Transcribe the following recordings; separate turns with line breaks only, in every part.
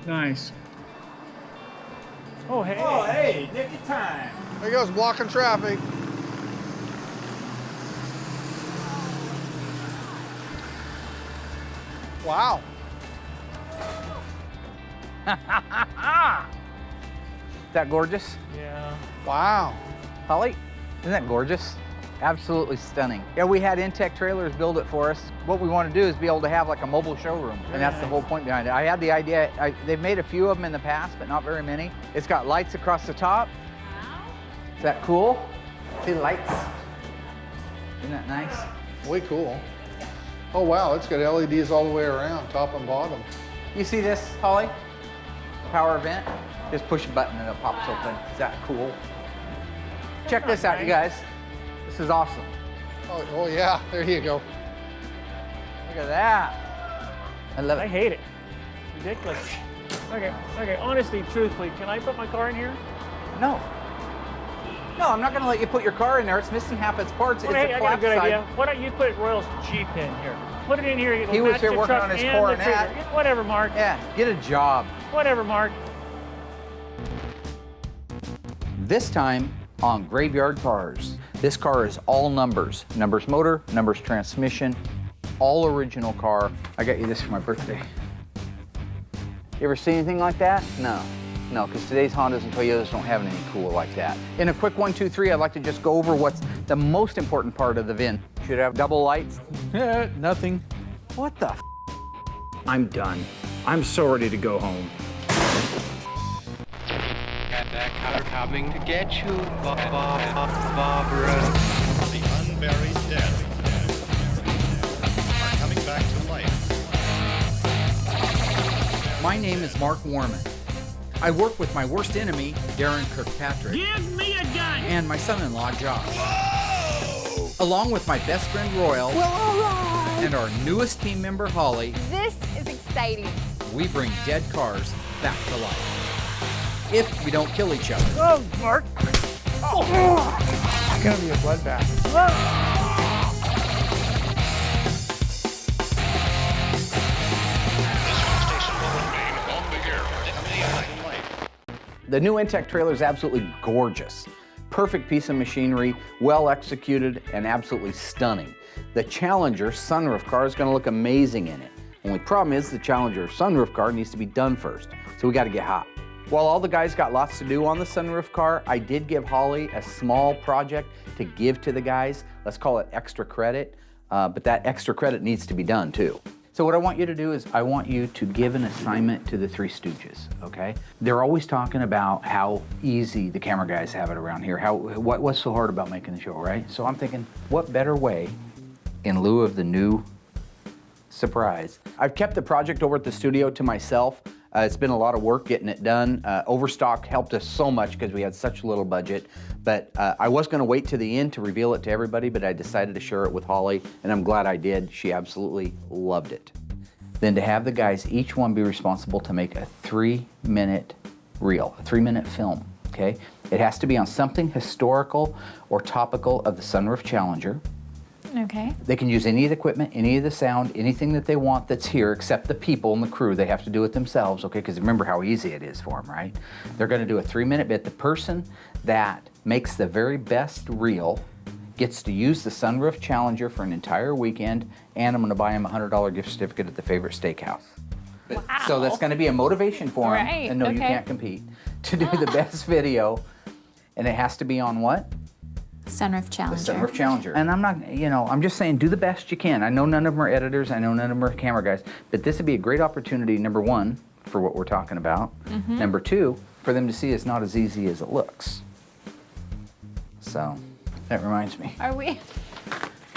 Nice.
Oh, hey.
Oh, hey, nicky time.
There he goes, blocking traffic. Wow.
Is that gorgeous?
Yeah.
Wow.
Holly, isn't that gorgeous? Absolutely stunning. Yeah, we had Intech Trailers build it for us. What we want to do is be able to have like a mobile showroom, and that's the whole point behind it. I had the idea, they've made a few of them in the past, but not very many. It's got lights across the top. Is that cool? See the lights? Isn't that nice?
Way cool. Oh wow, it's got LEDs all the way around, top and bottom.
You see this, Holly? Power vent. Just push a button and it pops open. Is that cool? Check this out, you guys. This is awesome.
Oh yeah, there you go.
Look at that. I love
I
it.
hate it. It's ridiculous. Okay, honestly, truthfully, can I put my car in here?
No. No, I'm not gonna let you put your car in there. It's missing half its parts.
Well,
It's
hey,
a
I got a
collapsed
good
side.
idea. Why don't you put Royal's Jeep in here? Put it in here. It'll
He was
match
here
the
working
truck
on his
and the
coronet.
trailer. Whatever, Mark.
Yeah, get a job.
Whatever, Mark.
This time on Graveyard Cars. This car is all numbers. Numbers motor, numbers transmission, all original car. I got you this for my birthday. You ever see anything like that? No. No, because today's Hondas and Toyotas don't have anything cool like that. In a quick 1, 2, 3, I'd like to just go over what's the most important part of the VIN. Should it have double lights?
Nothing.
What the f?
I'm done. I'm so ready to go home.
Got that car coming to get you, Barbara.
The unburied dead are coming back to life.
My name is Mark Warman. I work with my worst enemy, Darren Kirkpatrick.
Give me a gun!
And my son-in-law, Josh. Whoa! Along with my best friend, Royal.
Well, all right.
And our newest team member, Holly.
This is exciting.
We bring dead cars back to life. If we don't kill each other.
Oh, Mark.
Oh. It's gonna be a bloodbath.
The new Intech trailer is absolutely gorgeous. Perfect piece of machinery, well executed, and absolutely stunning. The Challenger sunroof car is gonna look amazing in it. Only problem is the Challenger sunroof car needs to be done first, so we gotta get hot. While all the guys got lots to do on the sunroof car, I did give Holly a small project to give to the guys. Let's call it extra credit, but that extra credit needs to be done too. So what I want you to do is I want you to give an assignment to the Three Stooges, okay? They're always talking about how easy the camera guys have it around here, what's so hard about making the show, right? So I'm thinking, what better way, in lieu of the new surprise? I've kept the project over at the studio to myself. It's been a lot of work getting it done. Overstock helped us so much because we had such a little budget. But I was gonna wait to the end to reveal it to everybody, but I decided to share it with Holly, and I'm glad I did. She absolutely loved it. Then to have the guys, each one be responsible to make a 3-minute reel, a 3-minute film, okay? It has to be on something historical or topical of the Sunroof Challenger.
Okay.
They can use any of the equipment, any of the sound, anything that they want that's here, except the people and the crew. They have to do it themselves, okay? Because remember how easy it is for them, right? They're gonna do a 3-minute bit. The person that makes the very best reel gets to use the Sunroof Challenger for an entire weekend, and I'm gonna buy him a $100 gift certificate at the favorite steakhouse.
Wow.
So that's gonna be a motivation for him,
Right,
and no, you
okay.
can't compete, to do the best video. And it has to be on what?
Sunroof
The
Challenger.
Sunroof Challenger. And I'm not, I'm just saying, do the best you can. I know none of them are editors, I know none of them are camera guys, but this would be a great opportunity, number one, for what we're talking about.
Mm-hmm.
Number two, for them to see it's not as easy as it looks. So, that reminds me.
Are we?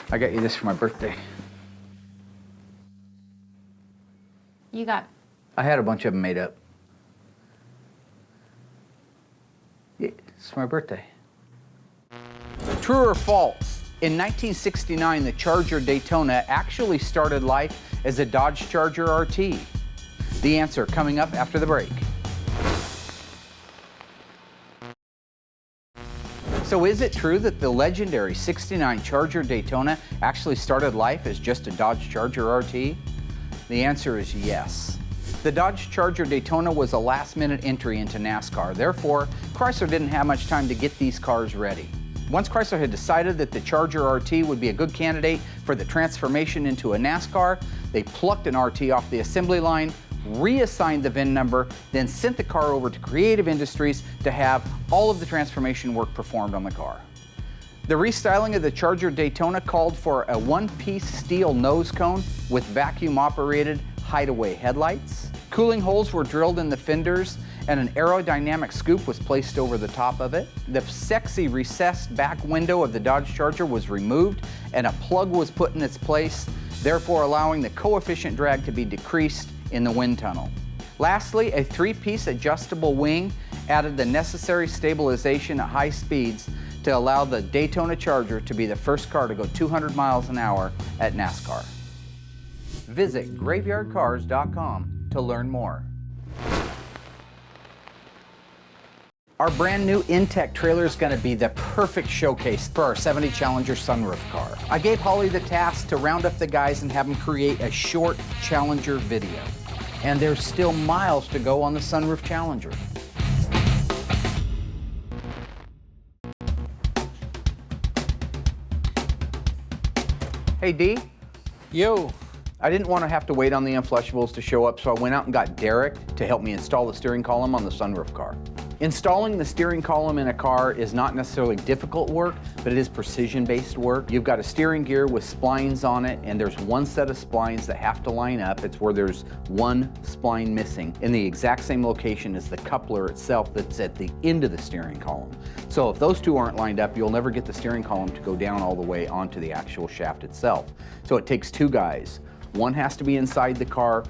I got you this for my birthday.
You got.
I had a bunch of them made up. Yeah, it's for my birthday. True or false? In 1969, the Charger Daytona actually started life as a Dodge Charger RT. The answer coming up after the break. So is it true that the legendary 69 Charger Daytona actually started life as just a Dodge Charger RT? The answer is yes. The Dodge Charger Daytona was a last-minute entry into NASCAR. Therefore, Chrysler didn't have much time to get these cars ready. Once Chrysler had decided that the Charger RT would be a good candidate for the transformation into a NASCAR, they plucked an RT off the assembly line, reassigned the VIN number, then sent the car over to Creative Industries to have all of the transformation work performed on the car. The restyling of the Charger Daytona called for a one-piece steel nose cone with vacuum-operated hideaway headlights. Cooling holes were drilled in the fenders and an aerodynamic scoop was placed over the top of it. The sexy recessed back window of the Dodge Charger was removed and a plug was put in its place, therefore allowing the coefficient drag to be decreased in the wind tunnel. Lastly, a three-piece adjustable wing added the necessary stabilization at high speeds to allow the Daytona Charger to be the first car to go 200 miles an hour at NASCAR. Visit graveyardcars.com to learn more. Our brand new Intech trailer is going to be the perfect showcase for our 70 Challenger sunroof car. I gave Holly the task to round up the guys and have them create a short Challenger video. And there's still miles to go on the sunroof Challenger. Hey Dee.
Yo.
I didn't want to have to wait on the Unflushables to show up, so I went out and got Derek to help me install the steering column on the sunroof car. Installing the steering column in a car is not necessarily difficult work, but it is precision-based work. You've got a steering gear with splines on it, and there's one set of splines that have to line up. It's where there's one spline missing in the exact same location as the coupler itself that's at the end of the steering column. So if those two aren't lined up, you'll never get the steering column to go down all the way onto the actual shaft itself. So it takes two guys. One has to be inside the car,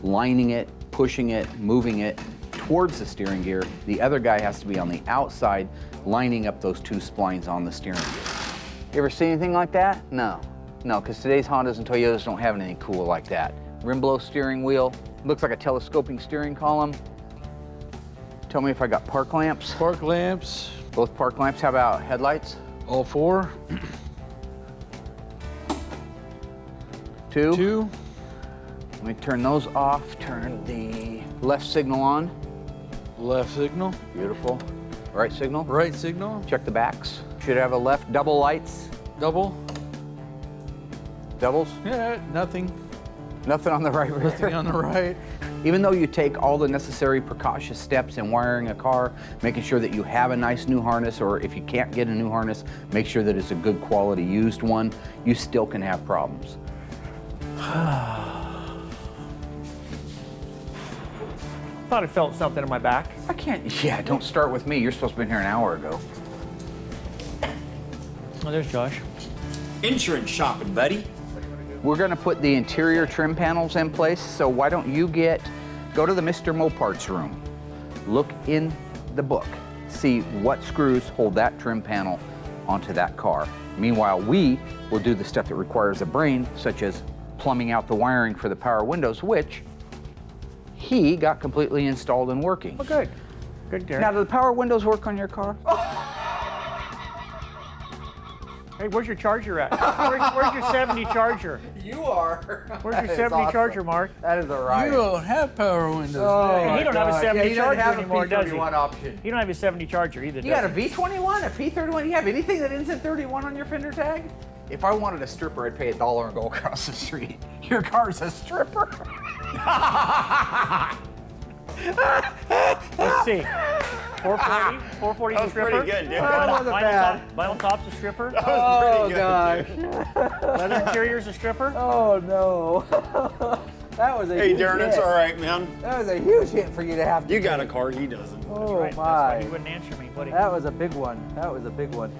lining it, pushing it, moving it towards the steering gear. The other guy has to be on the outside, lining up those two splines on the steering gear. You ever see anything like that? No, because today's Hondas and Toyotas don't have anything cool like that. Rim blow steering wheel, looks like a telescoping steering column. Tell me if I got park lamps.
Park lamps.
Both park lamps. How about headlights?
All four.
Two. Let me turn those off. Turn the left signal on.
Left signal.
Beautiful. Right signal.
Right signal.
Check the backs. Should have a left double lights.
Double.
Doubles.
Yeah, nothing.
Nothing on the right rear.
Nothing on the right.
Even though you take all the necessary precautious steps in wiring a car, making sure that you have a nice new harness, or if you can't get a new harness, make sure that it's a good quality used one, you still can have problems.
Thought I felt something in my back.
I can't, yeah, don't start with me. You're supposed to have been here an hour ago.
Oh, there's Josh.
Insurance shopping, buddy.
We're gonna put the interior trim panels in place, so why don't you go to the Mr. Moparts room, look in the book, see what screws hold that trim panel onto that car. Meanwhile, we will do the stuff that requires a brain, such as plumbing out the wiring for the power windows, which he got completely installed and working.
Oh, good. Good, Derek.
Now, do the power windows work on your car?
Hey, where's your Charger at? Where's your 70 Charger?
You are.
Where's your 70 Charger, Mark?
That is all right.
You don't have power windows.
Hey, he don't have a 70 Charger anymore, does he?
Option.
He don't have a 70 Charger either,
You got a
does he?
V21, a P31, you have anything that ends in 31 on your fender tag? If I wanted a stripper, I'd pay $1 and go across the street. Your car's a stripper.
Let's see. 440? 440 is a stripper?
Pretty good, dude.
Vinyl top's a stripper?
Oh, gosh.
Leather interior's a stripper?
Oh, no. That was a
Hey,
huge
Darren,
hit.
it's all right, man.
That was a huge hit for you to have.
You got a car, he doesn't.
Oh,
Right, that's why he wouldn't answer me, buddy.
That was a big one. That was a big one.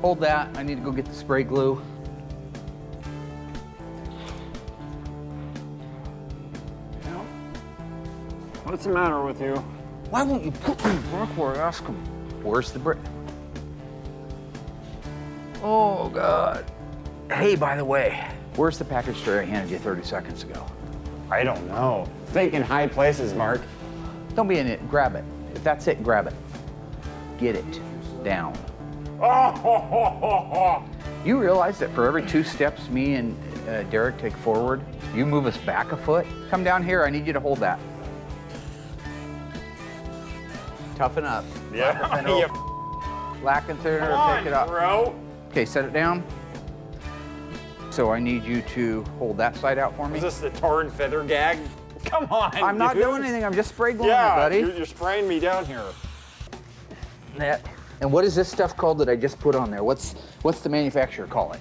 Hold that. I need to go get the spray glue.
What's the matter with you?
Why won't you put the brick where I ask him? Where's the brick? Oh, God. Hey, by the way, where's the package tray I handed you 30 seconds ago?
I don't know. Thinking high places, Mark.
Don't be an idiot. Grab it. If that's it, grab it. Get it down. You realize that for every 2 steps me and Derek take forward You move us back a foot. Come down here, I need you to hold that. Toughen up.
Yeah.
Lack and thinner,
Come
pick it
on,
up.
bro.
Okay, set it down. So I need you to hold that side out for me.
Is this the tar and feather gag? Come on,
I'm not
dude.
doing anything, I'm just spray gluing
Yeah,
it, buddy.
you're spraying me down here.
And what is this stuff called that I just put on there? What's the manufacturer call it?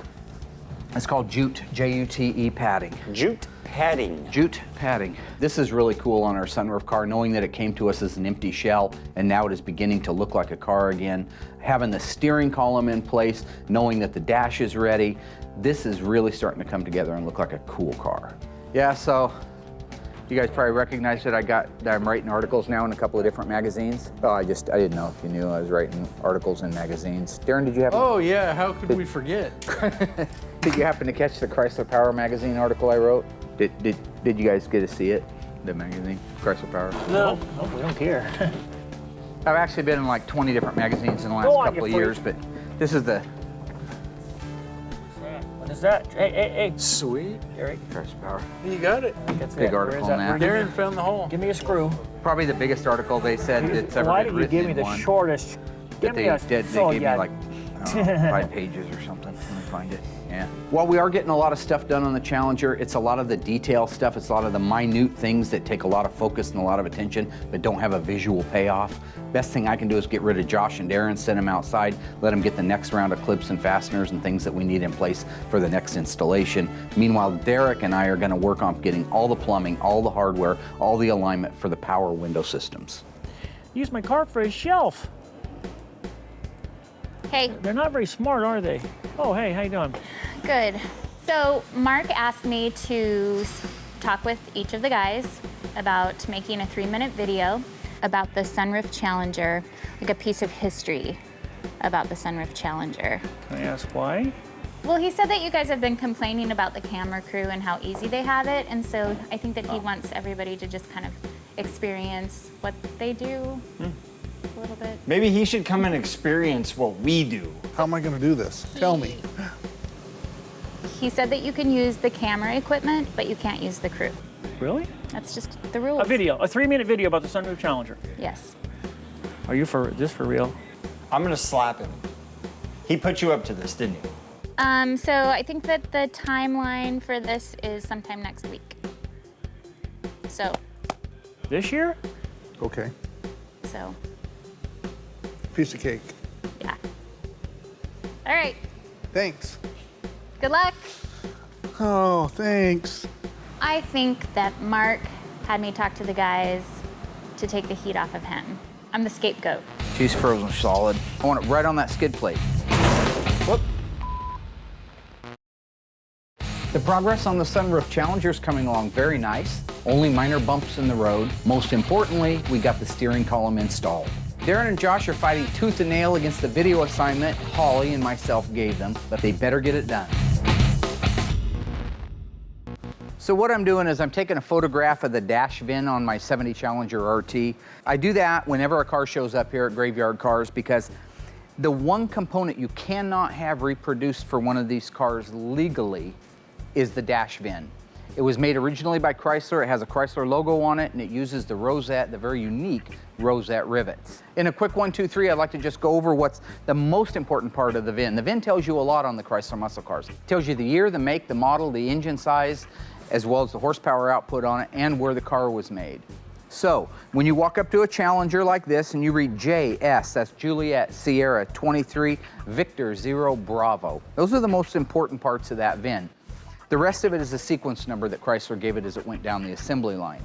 It's called jute, J-U-T-E padding.
Jute padding.
Jute padding. This is really cool on our sunroof car, knowing that it came to us as an empty shell and now it is beginning to look like a car again. Having the steering column in place, knowing that the dash is ready, this is really starting to come together and look like a cool car. Yeah, so you guys probably recognize that I'm writing articles now in a couple of different magazines. Oh, I didn't know if you knew I was writing articles in magazines. Darren, did you happen?
Oh yeah, how could we forget?
Did you happen to catch the Chrysler Power magazine article I wrote? Did you guys get to see it? The magazine, Chrysler Power?
No, we don't care.
I've actually been in like 20 different magazines in the last
Go on,
couple of
you
years,
freak.
but this is the
What is that? Hey.
Sweet.
Eric,
Chrysler Power.
You got it.
that's
Big
it.
article
Where is
on that.
Darren found the hole.
Give me a screw.
Probably the biggest article they said that's ever
Why
been
did you
written
give me
in
the
one.
shortest?
That
Give
they
me a
did. They
so
gave me
yeah.
like, I don't know, 5 pages or something. Let me find it. Yeah. While we are getting a lot of stuff done on the Challenger, it's a lot of the detail stuff. It's a lot of the minute things that take a lot of focus and a lot of attention, but don't have a visual payoff. Best thing I can do is get rid of Josh and Darren, send them outside, let them get the next round of clips and fasteners and things that we need in place for the next installation. Meanwhile, Derek and I are going to work on getting all the plumbing, all the hardware, all the alignment for the power window systems.
Use my car for a shelf.
Hey,
They're not very smart, are they? Oh, hey, how you doing?
good. So Mark asked me to talk with each of the guys about making a 3-minute video about the Sunroof Challenger, like a piece of history about the Sunroof Challenger.
Can I ask why?
Well, he said that you guys have been complaining about the camera crew and how easy they have it, and so I think that he wants everybody to just kind of experience what they do a little bit.
Maybe he should come and experience what we do.
How am I going to do this? Tell me.
He said that you can use the camera equipment, but you can't use the crew.
Really?
That's just the rules.
A 3-minute video about the Sunroof Challenger.
Yes.
Are you for real?
I'm gonna slap him. He put you up to this, didn't he?
So I think that the timeline for this is sometime next week. So,
This year?
Okay.
so,
Piece of cake.
yeah. All right,
Thanks.
good luck.
Oh, thanks.
I think that Mark had me talk to the guys to take the heat off of him. I'm the scapegoat.
She's frozen solid. I want it right on that skid plate. Whoop. The progress on the Sunroof Challenger is coming along very nice. Only minor bumps in the road. Most importantly, we got the steering column installed. Darren and Josh are fighting tooth and nail against the video assignment Holly and myself gave them, but they better get it done. So what I'm doing is I'm taking a photograph of the dash VIN on my 70 Challenger RT. I do that whenever a car shows up here at Graveyard Cars because the one component you cannot have reproduced for one of these cars legally is the dash VIN. It was made originally by Chrysler. It has a Chrysler logo on it, and it uses the rosette, the very unique rosette rivets. In a quick 1, 2, 3, I'd like to just go over what's the most important part of the VIN. The VIN tells you a lot on the Chrysler muscle cars. It tells you the year, the make, the model, the engine size, as well as the horsepower output on it and where the car was made. So, when you walk up to a Challenger like this and you read JS, that's Juliet Sierra 23 Victor 0 Bravo. Those are the most important parts of that VIN. The rest of it is the sequence number that Chrysler gave it as it went down the assembly line.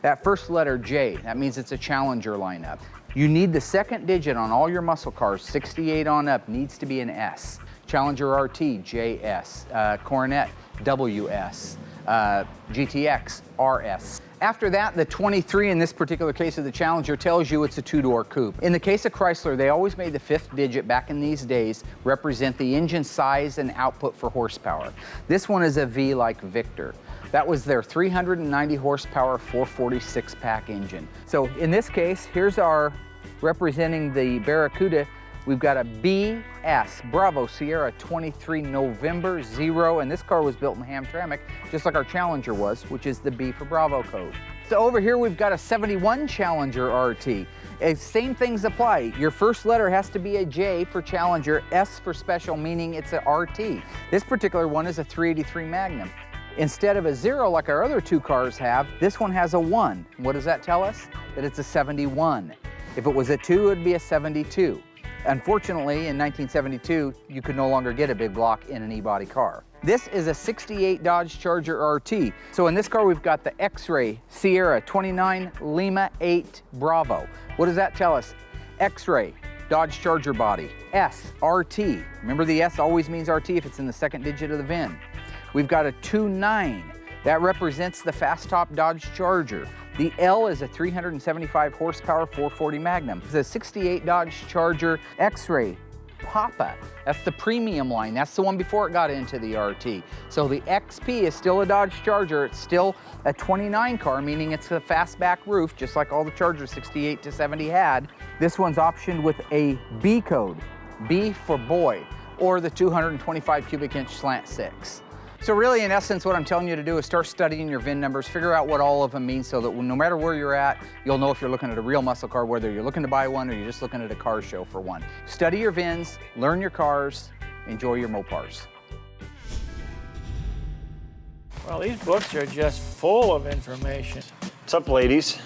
That first letter J, that means it's a Challenger lineup. You need the second digit on all your muscle cars, 68 on up, needs to be an S. Challenger RT, JS, Coronet, WS. GTX, RS. After that, the 23 in this particular case of the Challenger tells you it's a 2-door coupe. In the case of Chrysler, they always made the 5th digit back in these days represent the engine size and output for horsepower. This one is a V like Victor. That was their 390 horsepower 446 pack engine. So in this case, here's our representing the Barracuda. We've got a BS, Bravo Sierra 23 November 0, and this car was built in Hamtramck, just like our Challenger was, which is the B for Bravo code. So over here we've got a 71 Challenger RT. Same things apply. Your first letter has to be a J for Challenger, S for special, meaning it's a RT. This particular one is a 383 Magnum. Instead of a 0 like our other two cars have, this one has a 1. What does that tell us? That it's a 71. If it was a 2, it would be a 72. Unfortunately, in 1972, you could no longer get a big block in an E-body car. This is a 68 Dodge Charger RT. So in this car, we've got the X-Ray Sierra 29 Lima 8 Bravo. What does that tell us? X-Ray, Dodge Charger body, S, RT. Remember the S always means RT if it's in the second digit of the VIN. We've got a 2.9. That represents the fast top Dodge Charger. The L is a 375 horsepower 440 Magnum. It's a 68 Dodge Charger X-Ray Papa. That's the premium line. That's the one before it got into the RT. So the XP is still a Dodge Charger. It's still a 29 car, meaning it's a fastback roof, just like all the Chargers 68 to 70 had. This one's optioned with a B code, B for boy, or the 225 cubic inch slant 6. So really, in essence, what I'm telling you to do is start studying your VIN numbers, figure out what all of them mean so that no matter where you're at, you'll know if you're looking at a real muscle car, whether you're looking to buy one or you're just looking at a car show for one. Study your VINs, learn your cars, enjoy your Mopars.
Well, these books are just full of information.
What's up, ladies?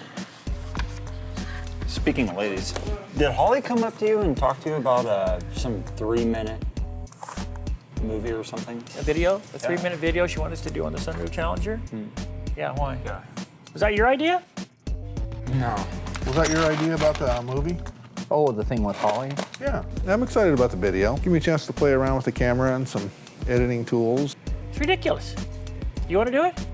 Speaking of ladies, did Holly come up to you and talk to you about some 3-minute movie or something?
A video? A 3-minute video she wanted us to do on the Sunroof Challenger? Yeah, why?
Yeah.
Was that your idea?
No. Was that your idea about the movie?
Oh, the thing with Holly?
Yeah. I'm excited about the video. Give me a chance to play around with the camera and some editing tools.
It's ridiculous. You want to do it?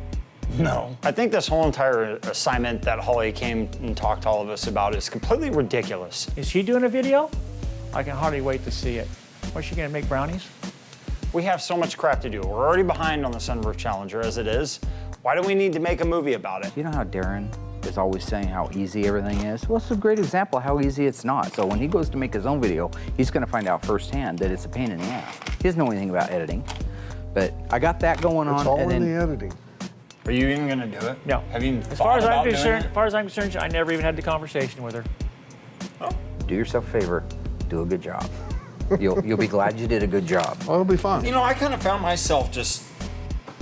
No. I think this whole entire assignment that Holly came and talked to all of us about is completely ridiculous.
Is she doing a video? I can hardly wait to see it. What's she going to make, brownies?
We have so much crap to do. We're already behind on the Sunroof Challenger as it is. Why do we need to make a movie about it?
You know how Darren is always saying how easy everything is? Well, it's a great example of how easy it's not. So when he goes to make his own video, he's going to find out firsthand that it's a pain in the ass. He doesn't know anything about editing, but I got that going on.
It's all in the editing.
Are you even going to do it?
No.
Have you even
As far as
thought
I'm
about doing
concerned,
it?
as far as I'm concerned, I never even had the conversation with her.
Do yourself a favor, do a good job. You'll be glad you did a good job.
Well, it'll be fun.
You know, I kind of found myself just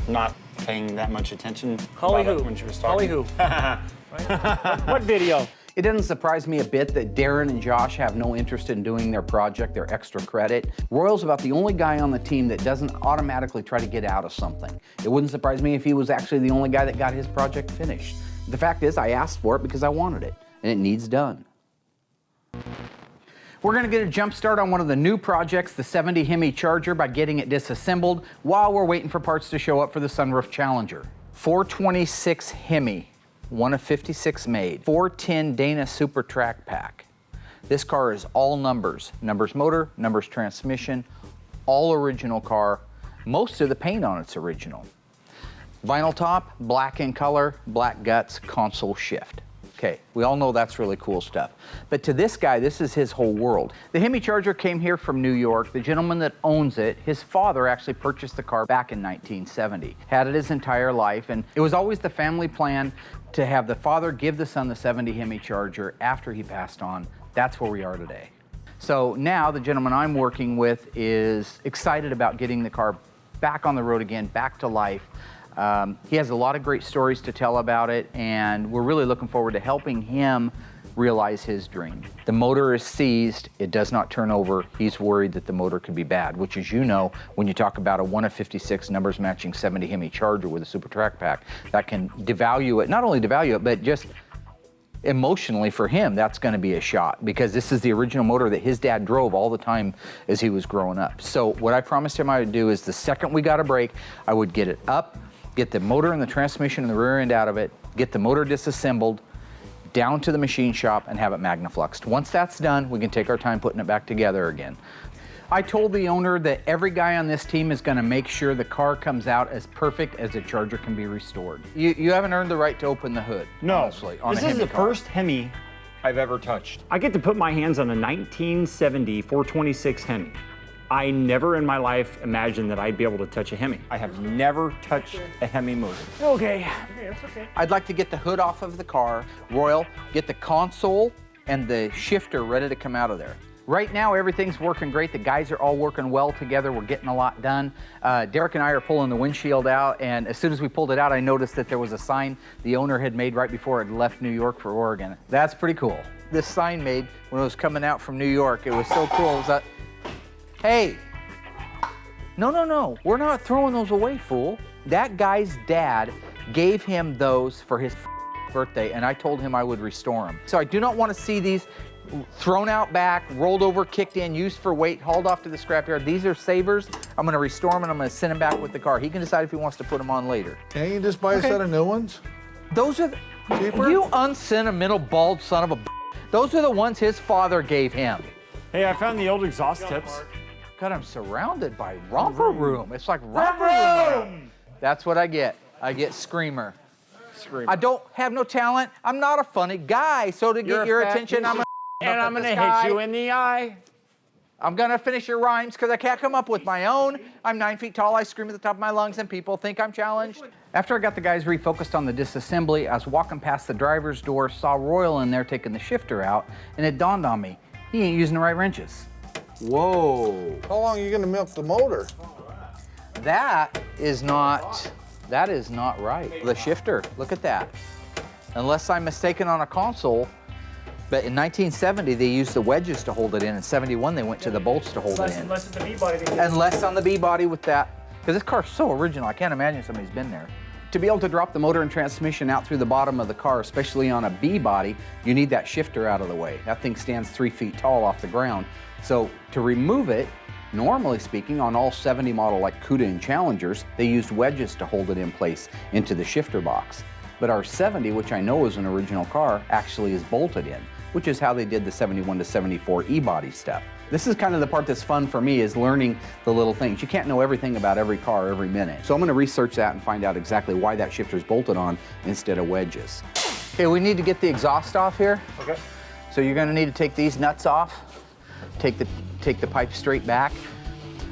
not paying that much attention
Holly
about
who?
it when she was talking.
Holly who? Right? What video?
It doesn't surprise me a bit that Darren and Josh have no interest in doing their project, their extra credit. Royal's about the only guy on the team that doesn't automatically try to get out of something. It wouldn't surprise me if he was actually the only guy that got his project finished. The fact is, I asked for it because I wanted it, and it needs done. We're gonna get a jump start on one of the new projects, the 70 Hemi Charger, by getting it disassembled while we're waiting for parts to show up for the Sunroof Challenger. 426 Hemi, one of 56 made. 410 Dana Super Track Pack. This car is all numbers. Numbers motor, numbers transmission, all original car. Most of the paint on it's original. Vinyl top, black in color, black guts, console shift. Okay, we all know that's really cool stuff. But to this guy, this is his whole world. The Hemi Charger came here from New York. The gentleman that owns it, his father actually purchased the car back in 1970. Had it his entire life, and it was always the family plan to have the father give the son the 70 Hemi Charger after he passed on. That's where we are today. So now the gentleman I'm working with is excited about getting the car back on the road again, back to life. He has a lot of great stories to tell about it, and we're really looking forward to helping him realize his dream. The motor is seized, it does not turn over. He's worried that the motor could be bad, which, as you know, when you talk about a 1 of 56 numbers matching 70 Hemi Charger with a Super Track Pack, that can devalue it, not only devalue it, but just emotionally for him, that's gonna be a shot, because this is the original motor that his dad drove all the time as he was growing up. So what I promised him I would do is the second we got a break, I would get it up, get the motor and the transmission and the rear end out of it, get the motor disassembled, down to the machine shop and have it magnafluxed. Once that's done, we can take our time putting it back together again. I told the owner that every guy on this team is gonna make sure the car comes out as perfect as the Charger can be restored. You haven't earned the right to open the hood,
No,
honestly, on
this
a
is
Hemi
the
car.
first Hemi I've ever touched.
I get to put my hands on a 1970 426 Hemi. I never in my life imagined that I'd be able to touch a Hemi.
I have never touched a Hemi motor.
Okay.
Okay, that's okay.
I'd like to get the hood off of the car. Royal, get the console and the shifter ready to come out of there. Right now, everything's working great. The guys are all working well together. We're getting a lot done. Derek and I are pulling the windshield out, and as soon as we pulled it out, I noticed that there was a sign the owner had made right before it left New York for Oregon. That's pretty cool. This sign made when it was coming out from New York. It was so cool. It was that, hey, no, we're not throwing those away, fool. That guy's dad gave him those for his birthday, and I told him I would restore them. So I do not want to see these thrown out back, rolled over, kicked in, used for weight, hauled off to the scrapyard. These are savers. I'm going to restore them and I'm going to send them back with the car. He can decide if he wants to put them on later.
Can't you just buy a set of new ones?
Those are
Cheaper?
you unsentimental bald son of a. Those are the ones his father gave him.
Hey, I found the old exhaust tips.
God, I'm surrounded by romper room. It's like romper room. That's what I get. I get screamer. I don't have no talent. I'm not a funny guy. So to get your attention, I'm
gonna hit you in the eye.
I'm gonna finish your rhymes because I can't come up with my own. I'm 9 feet tall, I scream at the top of my lungs, and people think I'm challenged. After I got the guys refocused on the disassembly, I was walking past the driver's door, saw Royal in there taking the shifter out, and it dawned on me, he ain't using the right wrenches. Whoa.
How long are you gonna milk the motor?
That is not right. The shifter, look at that. Unless I'm mistaken on a console, but in 1970, they used the wedges to hold it in. In 71, they went to the bolts to hold it in.
Less than the B-body.
And less on the B-body with that. Because this car's so original, I can't imagine somebody's been there.
To be able to drop the motor and transmission out through the bottom of the car, especially on a B-body, you need that shifter out of the way. That thing stands 3 feet tall off the ground. So to remove it, normally speaking, on all 70 model like Cuda and Challengers, they used wedges to hold it in place into the shifter box. But our 70, which I know is an original car, actually is bolted in, which is how they did the 71 to 74 E-body stuff. This is kind of the part that's fun for me, is learning the little things. You can't know everything about every car every minute. So I'm gonna research that and find out exactly why that shifter's bolted on instead of wedges.
Okay, we need to get the exhaust off here.
Okay.
So you're gonna need to take these nuts off, take the pipe straight back.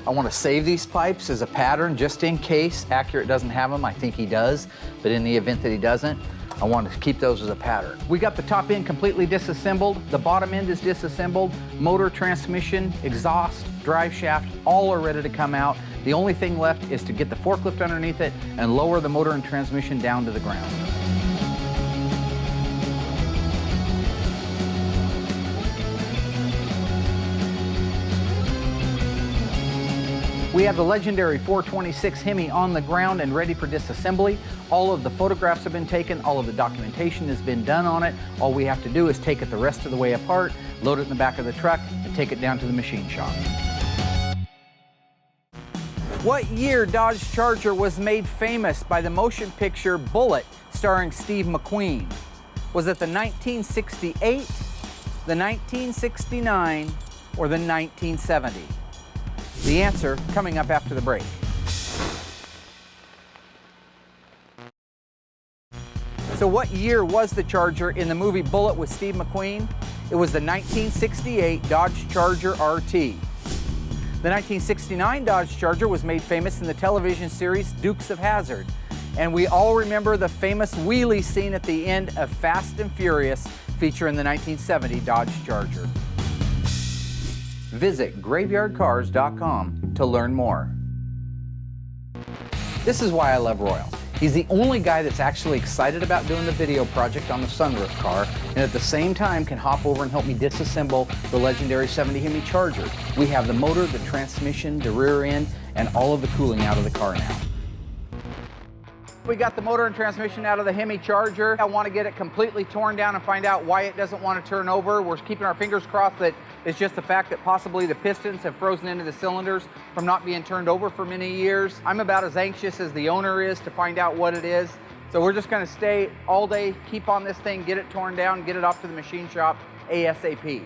I want to save these pipes as a pattern just in case Accurate doesn't have them. I think he does, but in the event that he doesn't, I want to keep those as a pattern. We got the top end completely disassembled. The bottom end is disassembled. Motor, transmission, exhaust, drive shaft, all are ready to come out. The only thing left is to get the forklift underneath it and lower the motor and transmission down to the ground. We have the legendary 426 Hemi on the ground and ready for disassembly. All of the photographs have been taken, all of the documentation has been done on it. All we have to do is take it the rest of the way apart, load it in the back of the truck, and take it down to the machine shop. What year Dodge Charger was made famous by the motion picture Bullet starring Steve McQueen? Was it the 1968, the 1969, or the 1970? The answer coming up after the break. So what year was the Charger in the movie Bullet with Steve McQueen? It was the 1968 Dodge Charger RT. The 1969 Dodge Charger was made famous in the television series Dukes of Hazzard. And we all remember the famous wheelie scene at the end of Fast and Furious featuring the 1970 Dodge Charger. Visit graveyardcars.com to learn more. This is why I love Royal. He's the only guy that's actually excited about doing the video project on the sunroof car, and at the same time can hop over and help me disassemble the legendary 70 Hemi Charger. We have the motor, the transmission, the rear end, and all of the cooling out of the car now. We got the motor and transmission out of the Hemi Charger. I want to get it completely torn down and find out why it doesn't want to turn over. We're keeping our fingers crossed that it's just the fact that possibly the pistons have frozen into the cylinders from not being turned over for many years. I'm about as anxious as the owner is to find out what it is. So we're just going to stay all day, keep on this thing, get it torn down, get it off to the machine shop ASAP.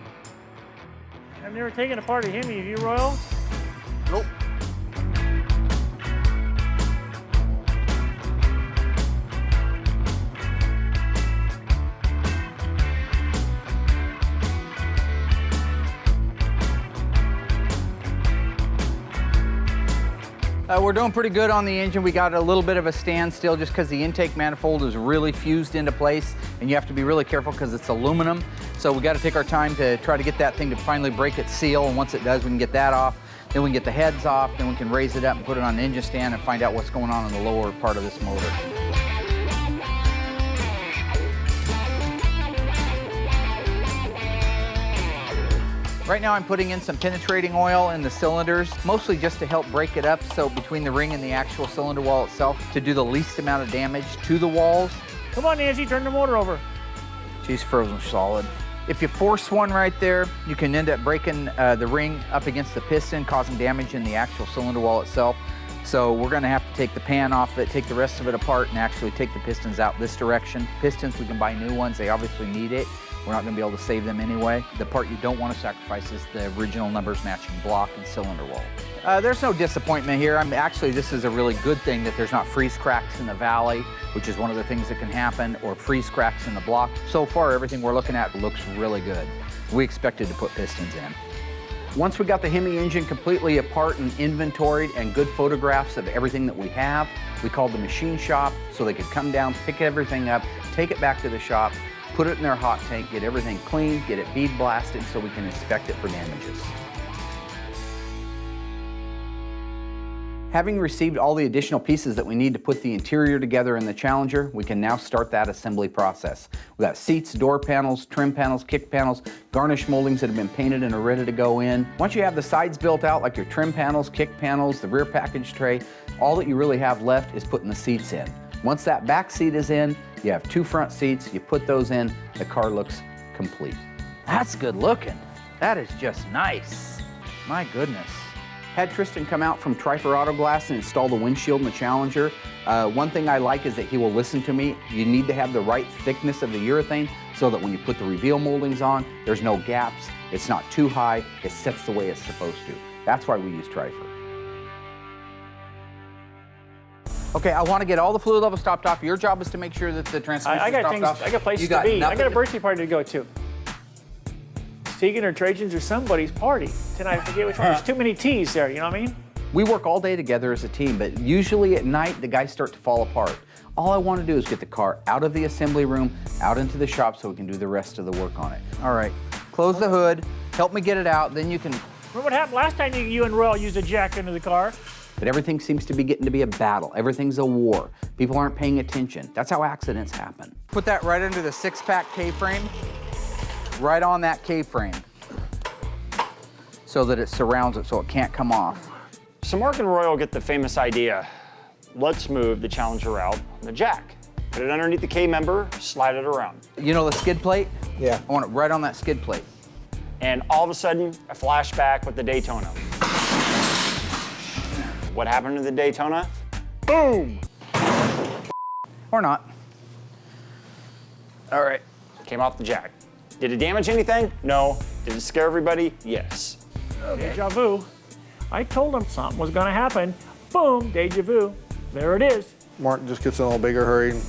I've never taken apart a Hemi, have you, Royal?
Nope. We're doing pretty good on the engine. We got a little bit of a standstill just because the intake manifold is really fused into place, and you have to be really careful because it's aluminum. So we got to take our time to try to get that thing to finally break its seal, and once it does, we can get that off. Then we can get the heads off, then we can raise it up and put it on the engine stand and find out what's going on in the lower part of this motor. Right now I'm putting in some penetrating oil in the cylinders, mostly just to help break it up, so between the ring and the actual cylinder wall itself, to do the least amount of damage to the walls.
Come on, Nancy, turn the motor over.
She's frozen solid. If you force one right there, you can end up breaking the ring up against the piston, causing damage in the actual cylinder wall itself. So we're gonna have to take the pan off it, take the rest of it apart, and actually take the pistons out this direction. Pistons, we can buy new ones, they obviously need it. We're not gonna be able to save them anyway. The part you don't wanna sacrifice is the original numbers matching block and cylinder wall. There's no disappointment here. Actually, this is a really good thing that there's not freeze cracks in the valley, which is one of the things that can happen, or freeze cracks in the block. So far, everything we're looking at looks really good. We expected to put pistons in. Once we got the Hemi engine completely apart and inventoried and good photographs of everything that we have, we called the machine shop so they could come down, pick everything up, take it back to the shop, put it in their hot tank, get everything cleaned, get it bead blasted so we can inspect it for damages. Having received all the additional pieces that we need to put the interior together in the Challenger, we can now start that assembly process. We've got seats, door panels, trim panels, kick panels, garnish moldings that have been painted and are ready to go in. Once you have the sides built out, like your trim panels, kick panels, the rear package tray, all that you really have left is putting the seats in. Once that back seat is in, you have two front seats, you put those in, the car looks complete. That's good looking. That is just nice. My goodness. Had Tristan come out from Trifer Auto Glass and install the windshield in the Challenger. One thing I like is that he will listen to me. You need to have the right thickness of the urethane so that when you put the reveal moldings on, there's no gaps, it's not too high, it sets the way it's supposed to. That's why we use Trifer. Okay, I want to get all the fluid levels stopped off. Your job is to make sure that the transmission
I got
stopped
things.
off.
I got places to be. I got a birthday party to go to. Tegan or Trajan's or somebody's party tonight. I forget which one. There's too many T's there. You know what I mean?
We work all day together as a team, but usually at night the guys start to fall apart. All I want to do is get the car out of the assembly room, out into the shop, so we can do the rest of the work on it. All right, close the hood. Help me get it out. Then you can.
Remember what happened last time you and Royal used a jack into the car?
But everything seems to be getting to be a battle. Everything's a war. People aren't paying attention. That's how accidents happen. Put that right under the 6-pack K-frame, right on that K-frame, so that it surrounds it so it can't come off.
So Mark and Royal get the famous idea. Let's move the Challenger out on the jack. Put it underneath the K-member, slide it around.
You know the skid plate?
Yeah.
I want it right on that skid plate.
And all of a sudden, a flashback with the Daytona. What happened to the Daytona? Boom!
Or not. All right.
Came off the jack. Did it damage anything? No. Did it scare everybody? Yes.
Deja vu. I told him something was going to happen. Boom, deja vu. There it is.
Martin just gets in a little bigger hurry and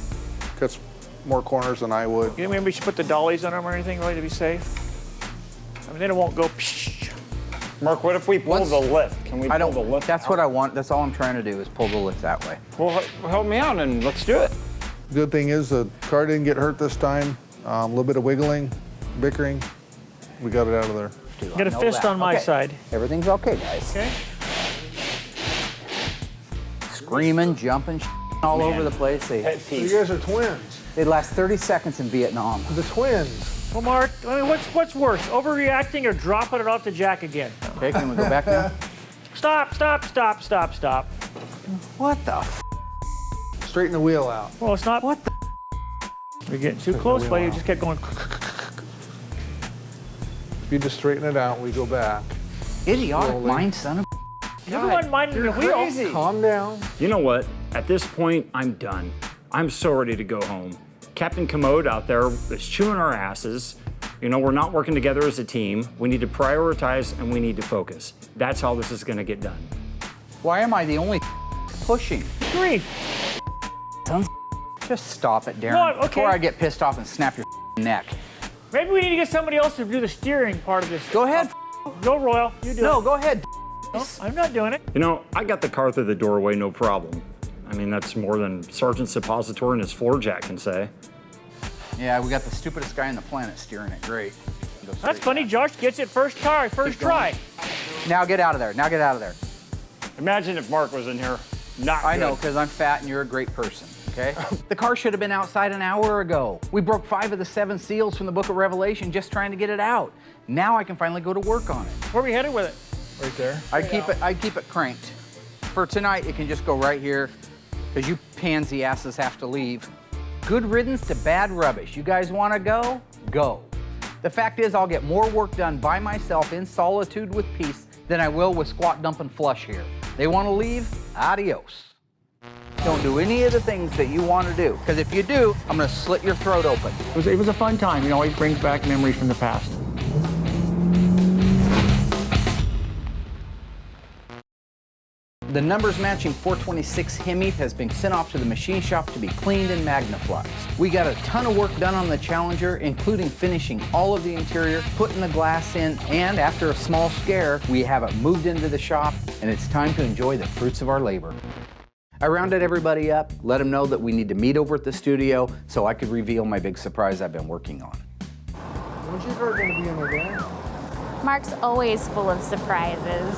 cuts more corners than I would.
You think maybe we should put the dollies on them or anything, really, to be safe? I mean, then it won't go psh.
Mark, what if we pull the lift? Can we pull the lift
That's
out?
what I want. That's all I'm trying to do is pull the lift that way.
Well, help me out and let's do it.
The good thing is the car didn't get hurt this time. A little bit of wiggling, bickering. We got it out of there.
Get a fist on my side.
Everything's okay, guys.
Okay.
Screaming, jumping, all over the place.
So you guys are twins.
They last 30 seconds in Vietnam.
The twins.
Well, Mark, I mean, what's worse, overreacting or dropping it off the jack again?
Okay, can we go back now?
Stop, stop, stop, stop, stop.
What the f?
Straighten the wheel out.
Well, it's not. What the? You're getting too close, buddy. You just kept going.
If you just straighten it out, we go back.
Idiotic
Slowly.
mind, son of
Everyone minding the wheel.
Calm down.
You know what? At this point, I'm done. I'm so ready to go home. Captain Commode out there is chewing our asses. You know, we're not working together as a team. We need to prioritize and we need to focus. That's how this is gonna get done.
Why am I the only pushing?
Grief.
Just stop it, Darren.
No, okay.
Before I get pissed off and snap your neck.
Maybe we need to get somebody else to do the steering part of this.
Go ahead.
Go, Royal. You do
No,
it.
go ahead.
No, I'm not doing it.
You know, I got the car through the doorway, no problem. I mean, that's more than Sergeant Suppositor and his floor jack can say.
Yeah, we got the stupidest guy on the planet steering it. Great.
That's funny. Josh gets it first try, first try.
Now get out of there. Now get out of there.
Imagine if Mark was in here. Not
I
good.
know, because I'm fat and you're a great person, okay? The car should have been outside an hour ago. We broke 5 of the 7 seals from the book of Revelation just trying to get it out. Now I can finally go to work on it.
Where are we headed with it?
Right there.
I'd keep it cranked. For tonight, it can just go right here, because you pansy asses have to leave. Good riddance to bad rubbish. You guys want to go? Go. The fact is, I'll get more work done by myself in solitude with peace than I will with squat, dump, and flush here. They want to leave? Adios. Don't do any of the things that you want to do, because if you do, I'm going to slit your throat open.
It was a fun time. It always brings back memories from the past.
The numbers matching 426 Hemi has been sent off to the machine shop to be cleaned and magnifluxed. We got a ton of work done on the Challenger, including finishing all of the interior, putting the glass in, and after a small scare, we have it moved into the shop, and it's time to enjoy the fruits of our labor. I rounded everybody up, let them know that we need to meet over at the studio so I could reveal my big surprise I've been working on.
When's your car gonna be in there, Dan?
Mark's always full of surprises.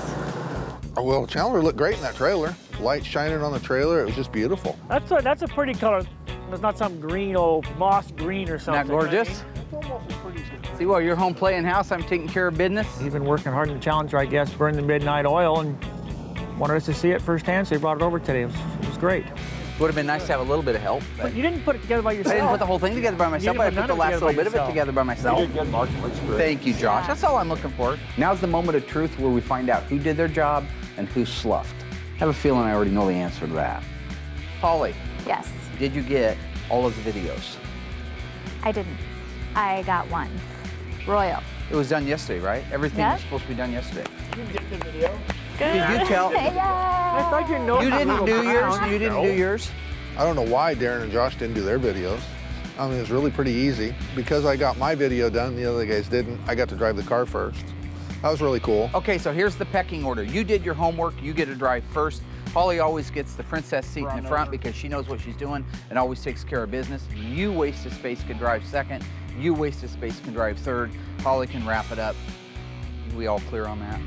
Oh, well, Challenger looked great in that trailer. Light shining on the trailer, it was just beautiful.
That's a pretty color. It's not some green, old moss green or something.
Isn't that gorgeous?
It's almost as pretty as
See, while you're home playing house, I'm taking care of business.
He's been working hard in the Challenger, I guess, burned the midnight oil and wanted us to see it firsthand, so he brought it over today. It was great.
Would have been nice to have a little bit of help.
But you didn't put it together by yourself.
I didn't put the whole thing together by myself,
didn't
but I
put
put
none
the
of it
last
together
little
by
bit of it
yourself.
together by myself.
You did good, Mark. It looks great.
Thank you, Josh. That's all I'm looking for. Now's the moment of truth where we find out who did their job and who sloughed. I have a feeling I already know the answer to that. Polly,
Yes,
did you get all of the videos?
I didn't. I got one. Royal.
It was done yesterday, right? Everything
Yep.
was supposed to be done yesterday.
You did the video.
Did you tell?
I thought you know.
You didn't do yours? You didn't do yours?
I don't know why Darren and Josh didn't do their videos. I mean, it was really pretty easy. Because I got my video done, the other guys didn't, I got to drive the car first. That was really cool.
Okay, so here's the pecking order. You did your homework, you get to drive first. Polly always gets the princess seat in the front because she knows what she's doing and always takes care of business. You, wasted space, can drive second. You, wasted space, can drive third. Polly can wrap it up. We all clear on that?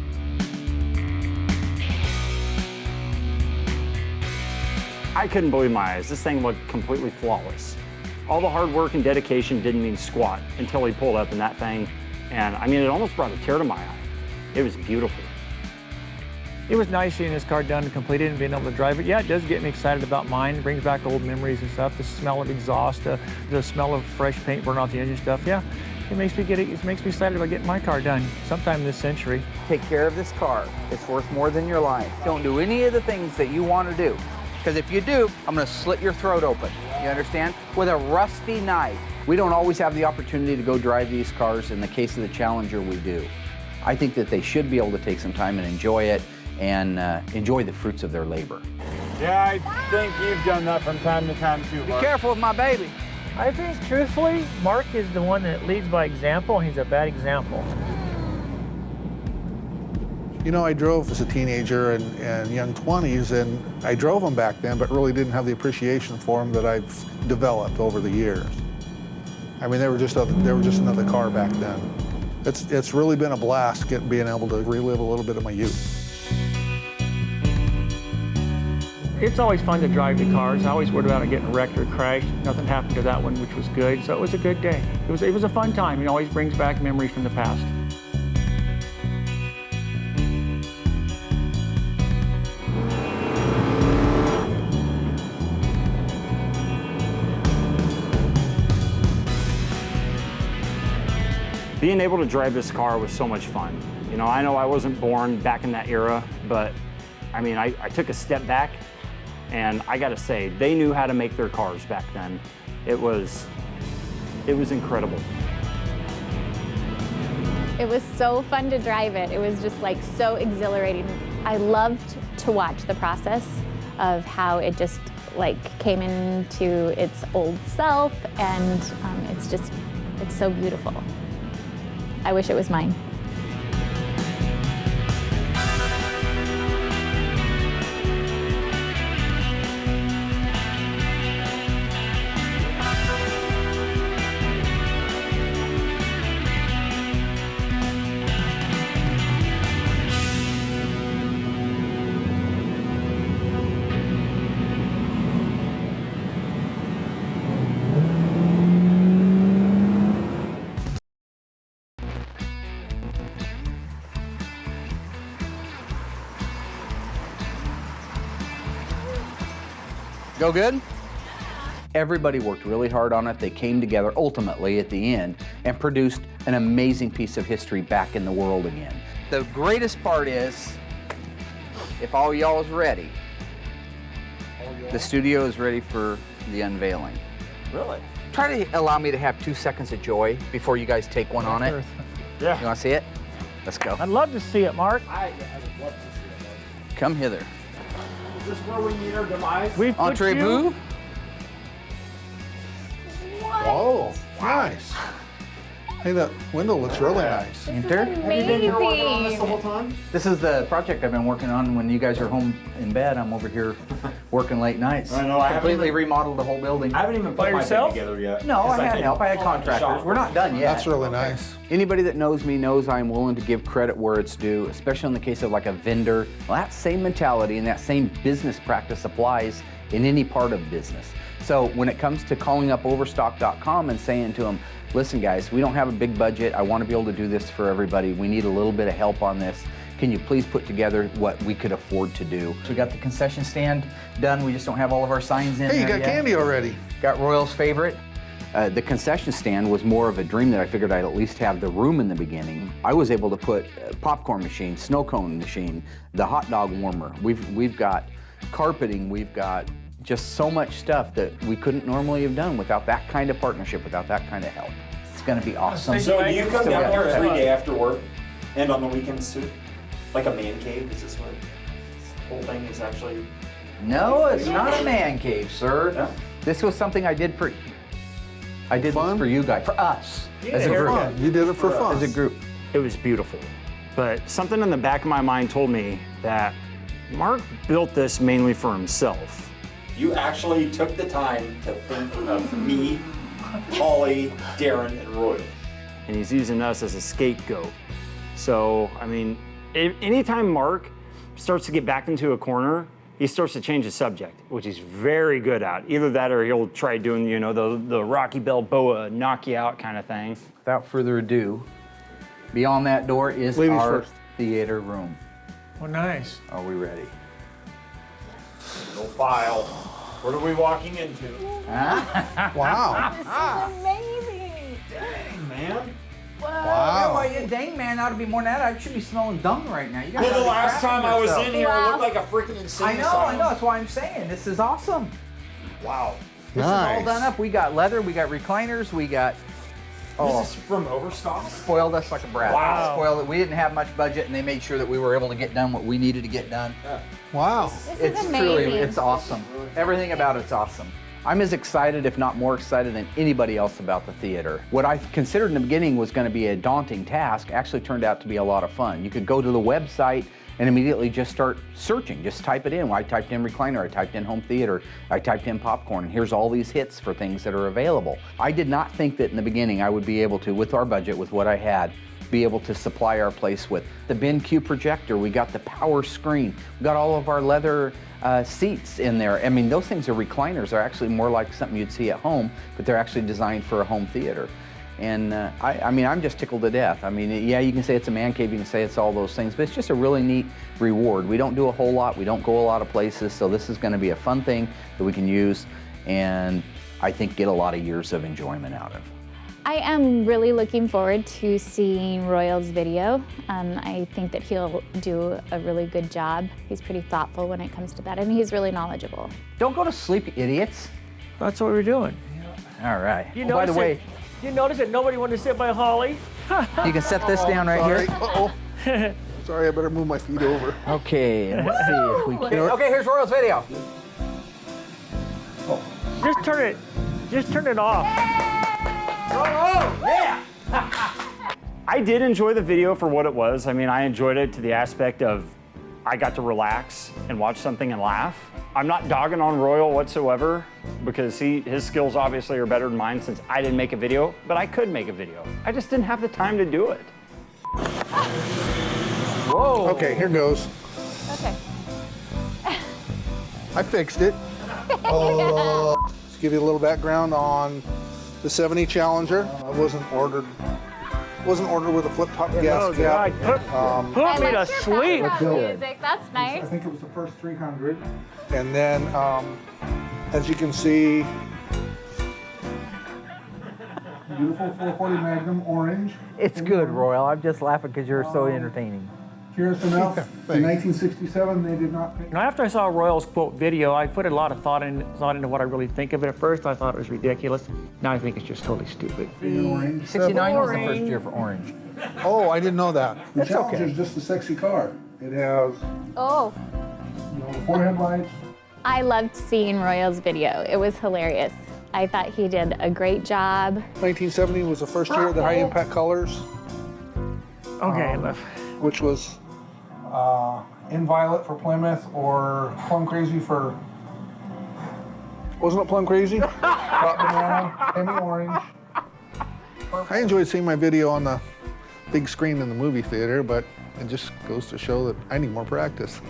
I couldn't believe my eyes. This thing looked completely flawless. All the hard work and dedication didn't mean squat until he pulled up in that thing. And I mean, it almost brought a tear to my eye. It was beautiful.
It was nice seeing this car done and completed and being able to drive it. Yeah, it does get me excited about mine. It brings back old memories and stuff. The smell of exhaust, the smell of fresh paint burning off the engine stuff. Yeah, it makes me excited about getting my car done sometime this century.
Take care of this car. It's worth more than your life. Don't do any of the things that you want to do. Because if you do, I'm going to slit your throat open. You understand? With a rusty knife. We don't always have the opportunity to go drive these cars. In the case of the Challenger, we do. I think that they should be able to take some time and enjoy it and enjoy the fruits of their labor.
Yeah, I think you've done that from time to time too,
Be careful with my baby.
I think, truthfully, Mark is the one that leads by example. He's a bad example.
You know, I drove as a teenager and young 20s, and I drove them back then, but really didn't have the appreciation for them that I've developed over the years. I mean, they were just another car back then. It's really been a blast being able to relive a little bit of my youth.
It's always fun to drive the cars. I always worried about it getting wrecked or crashed. Nothing happened to that one, which was good. So it was a good day. It was a fun time. It always brings back memories from the past.
Being able to drive this car was so much fun. You know I wasn't born back in that era, but I mean, I took a step back, and I gotta say, they knew how to make their cars back then. It was incredible.
It was so fun to drive it. It was just like so exhilarating. I loved to watch the process of how it just like came into its old self, and it's so beautiful. I wish it was mine.
Go good? Everybody worked really hard on it. They came together ultimately at the end and produced an amazing piece of history back in the world again. The greatest part is, if all y'all is ready, the studio is ready for the unveiling.
Really?
Try to allow me to have 2 seconds of joy before you guys take one on it.
Yeah.
You want to see it? Let's go.
I'd love to see it, Mark.
I would love to see it.
Come hither.
Is this where we meet our demise?
We've put
Entree-vous.
Oh, nice. Hey, that window looks really nice.
Enter.
Amazing.
This is the project I've been working on. When you guys are home in bed, I'm over here working late nights.
I know, I haven't
completely
even-
remodeled the whole building.
I haven't even
By
put my
yourself?
bed together yet.
No, I
'cause
had
came
help. I had
home from the
contractors.
shop.
We're not done yet.
That's really nice.
Anybody that knows me knows I'm willing to give credit where it's due, especially in the case of like a vendor. Well, that same mentality and that same business practice applies in any part of business. So when it comes to calling up Overstock.com and saying to them, listen guys, we don't have a big budget. I want to be able to do this for everybody. We need a little bit of help on this. Can you please put together what we could afford to do? So we got the concession stand done. We just don't have all of our signs in
Hey, you
there
got
yet.
candy already.
Got Royal's favorite. The concession stand was more of a dream that I figured I'd at least have the room in the beginning. I was able to put a popcorn machine, snow cone machine, the hot dog warmer. We've got carpeting, we've got just so much stuff that we couldn't normally have done without that kind of partnership, without that kind of help. It's gonna be awesome.
So do you come
Still
down
got
here
it.
every day after work and on the weekends too? Like a man cave? Is this what this whole thing is actually?
No, it's not a man cave, sir.
No?
This was something I did for this
Fun?
for you guys, for us, as a
For
group.
fun. You did it for fun.
As a group.
It was beautiful. But something in the back of my mind told me that Mark built this mainly for himself.
You actually took the time to think of me, Holly, Darren, and Roy.
And he's using us as a scapegoat. So, I mean, anytime Mark starts to get back into a corner, he starts to change the subject, which he's very good at. Either that or he'll try doing, you know, the Rocky Balboa knock you out kind of thing.
Without further ado, beyond that door is
Ladies
our
first.
theater room.
Oh, nice.
Are we ready?
No file. What are we walking into?
Wow.
Amazing.
Dang, man.
Wow.
Dang man, ought to be more than that. I should be smelling dung right now. You guys
Well, the
oughta be
last
crapping
time I was
yourself.
in here,
Wow.
it looked like a freaking insane
I know.
asylum.
That's why I'm saying this is awesome.
Wow.
This is all
Nice.
done up. We got leather, we got recliners, we got. Oh,
This is from Overstock?
spoiled us like a brat.
Wow.
Spoiled it. We didn't have much budget, and they made sure that we were able to get done what we needed to get done.
Wow.
This
It's
is amazing.
truly, it's awesome. Everything about it's awesome. I'm as excited, if not more excited, than anybody else about the theater. What I considered in the beginning was going to be a daunting task actually turned out to be a lot of fun. You could go to the website and immediately just start searching. Just type it in. Well, I typed in recliner, I typed in home theater, I typed in popcorn, and here's all these hits for things that are available. I did not think that in the beginning I would be able to, with our budget, with what I had, be able to supply our place with the BenQ projector. We got the power screen. We got all of our leather seats in there. I mean, those things are recliners. They're actually more like something you'd see at home, but they're actually designed for a home theater. And I mean, I'm just tickled to death. I mean, yeah, you can say it's a man cave, you can say it's all those things, but it's just a really neat reward. We don't do a whole lot. We don't go a lot of places, so this is going to be a fun thing that we can use and I think get a lot of years of enjoyment out of.
I am really looking forward to seeing Royal's video. I think that he'll do a really good job. He's pretty thoughtful when it comes to that, and he's really knowledgeable.
Don't go to sleep, you idiots.
That's what we're doing.
All right.
You
Oh, by the
notice
way,
you notice that nobody wanted to sit by Holly?
you can set this down right
Sorry.
here.
Uh-oh. Sorry, I better move my feet over.
Okay, let's see if we can. Okay, here's Royal's video.
Just turn it off.
Oh, yeah!
I did enjoy the video for what it was. I mean, I enjoyed it to the aspect of I got to relax and watch something and laugh. I'm not dogging on Royal whatsoever because his skills obviously are better than mine since I didn't make a video, but I could make a video. I just didn't have the time to do it.
Whoa.
Okay, here goes.
Okay.
I fixed it. Let's give you a little background on the 70 Challenger. I wasn't ordered with a flip-top gas cap.
Put me to sleep.
Background music. That's
I
nice.
think it was the first 300. And then As you can see, beautiful 440 Magnum orange.
It's good, Royal. I'm just laughing because you're so entertaining.
Curious enough, in 1967 they did not paint.
Now, after I saw Royal's quote video, I put a lot of thought into what I really think of it. At first, I thought it was ridiculous. Now I think it's just totally stupid.
69 was the first year for orange.
Oh, I didn't know that. The
That's
Challenger
okay.
is just a sexy car. It has,
Oh,
the 4 headlights.
I loved seeing Royal's video. It was hilarious. I thought he did a great job.
1970 was the first year of the high impact colors,
Okay,
which was in violet for Plymouth or plum crazy for. Wasn't it plum crazy? Hot banana, Emmy orange. I enjoyed seeing my video on the big screen in the movie theater, but it just goes to show that I need more practice.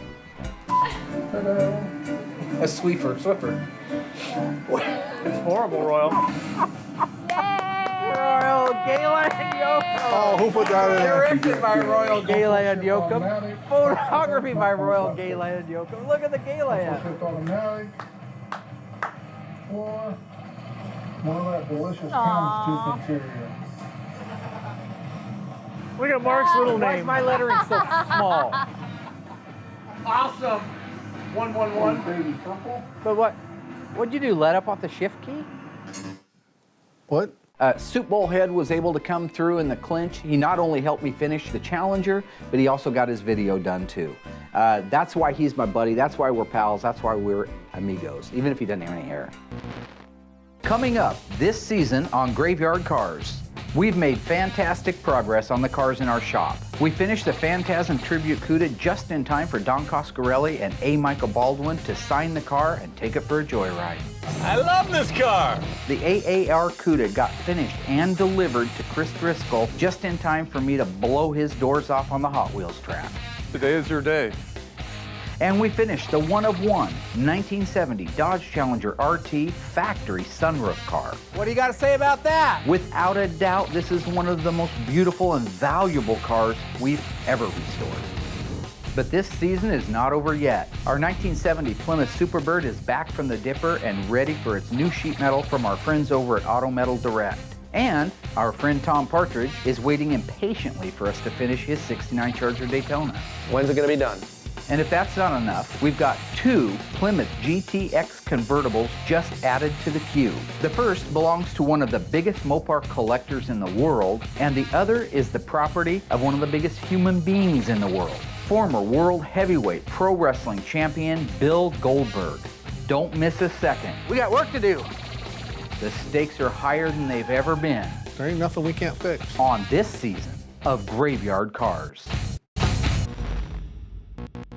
Ta-da.
A Swiffer.
it's horrible, Royal.
Royal Galen Yoakum.
Oh, who put that in there?
Directed by Royal Galen Yoakum. Photography by Royal Galen Yoakum. Look at the Galen.
Shift automatic. 4. More of that delicious Houndstooth Interior.
Look at Mark's little
Why is
name.
my lettering so small?
Awesome. 111.
Baby purple.
But what'd you do? Let up off the shift key?
What?
Soup Bowl Head was able to come through in the clinch. He not only helped me finish the Challenger, but he also got his video done too. That's why he's my buddy. That's why we're pals. That's why we're amigos, even if he doesn't have any hair. Coming up this season on Graveyard Cars, we've made fantastic progress on the cars in our shop. We finished the Phantasm Tribute Cuda just in time for Don Coscarelli and A. Michael Baldwin to sign the car and take it for a joyride.
I love this car!
The AAR Cuda got finished and delivered to Chris Driscoll just in time for me to blow his doors off on the Hot Wheels track.
Today is your day.
And we finished the one-of-one 1970 Dodge Challenger RT factory sunroof car. What do you got to say about that? Without a doubt, this is one of the most beautiful and valuable cars we've ever restored. But this season is not over yet. Our 1970 Plymouth Superbird is back from the dipper and ready for its new sheet metal from our friends over at Auto Metal Direct. And our friend Tom Partridge is waiting impatiently for us to finish his 69 Charger Daytona.
When's it gonna be done?
And if that's not enough, we've got 2 Plymouth GTX convertibles just added to the queue. The first belongs to one of the biggest Mopar collectors in the world, and the other is the property of one of the biggest human beings in the world, former world heavyweight pro wrestling champion Bill Goldberg. Don't miss a second. We got work to do. The stakes are higher than they've ever been
There ain't nothing we can't fix.
on this season of Graveyard Cars.